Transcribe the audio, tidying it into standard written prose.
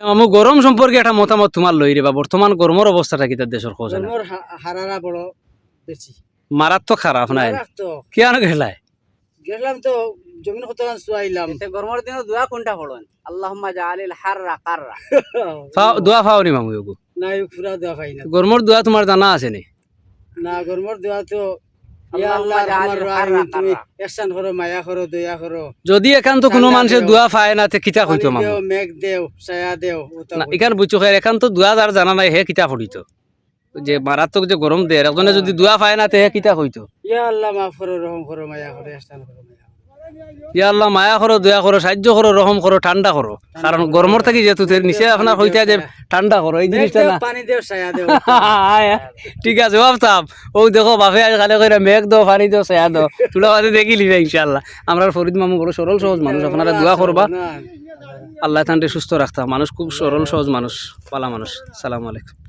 আমার গরম সম্পর্কে একটা মতামত তোমার লই রে বা বর্তমান গরমের অবস্থাটা কি তার দেশের খোঁজ গরমের হারারা বড় বেশি মারাত্মক খারাপ নাই তো কেন গেলাই গেলাম তো জমিন কত চুয়াইলাম এতে গরমের দিনে দোয়া কোনটা পড়ুন আল্লাহুম্মা জাআলিল হাররা কাররা দোয়া ফাওনি মামু এগু না পুরা দেওয়া পাই না গরমের দোয়া তোমার জানা আছে নি না গরমের দেওয়া তো ইয়া আল্লাহুম্মা আল্লাহ আমার জাআলিল রাহিম, হাররা তুমি কাররা। ihsan করো মায়া করো দয়া করো যদি একান্ত কোনো ঠান্ডা মানুষের দেও। দোয়া পায় না তে কিতা কইতো পানি মামু দেও মেঘ দেও ছায়া দেও ওটা না বলো। এখান বুঝছো খাই একান্ত দোয়া যার জানা নাই হে কিতা পড়িত যে মারাত্মক যে গরম দেয় একজনে যদি দোয়া পায় না তে হে কিতা কইতো ইয়া আল্লাহ মাফ করো রহম করো মায়া করো ihsan করো মায়া করো। ইয়া আল্লাহ মায়া করো দয়া করো সাহায্য করো রহম করো ঠান্ডা করো কারণ গরমের থাকি যেহেতু নিচে আপনার হইতে যে ঠান্ডা করো এই মেঘ জিনিসটা দেও না পানি দেও ছায়া দেও ঠিক আছে ভাবতাম ও দেখো বাপে আজ খালে কইরা মেঘ দাও পানি দাও ছায়া দাও তুলা বাদে দেখি লিবে ইনশাআল্লাহ আমরা ফরিদ মামু বড় সরল সহজ মানুষ আপনারা দোয়া করবা না আল্লাহ তান্ডে সুস্থ রাখতা মানুষ খুব সরল সহজ মানুষ পালা মানুষ সালাম আলাইকুম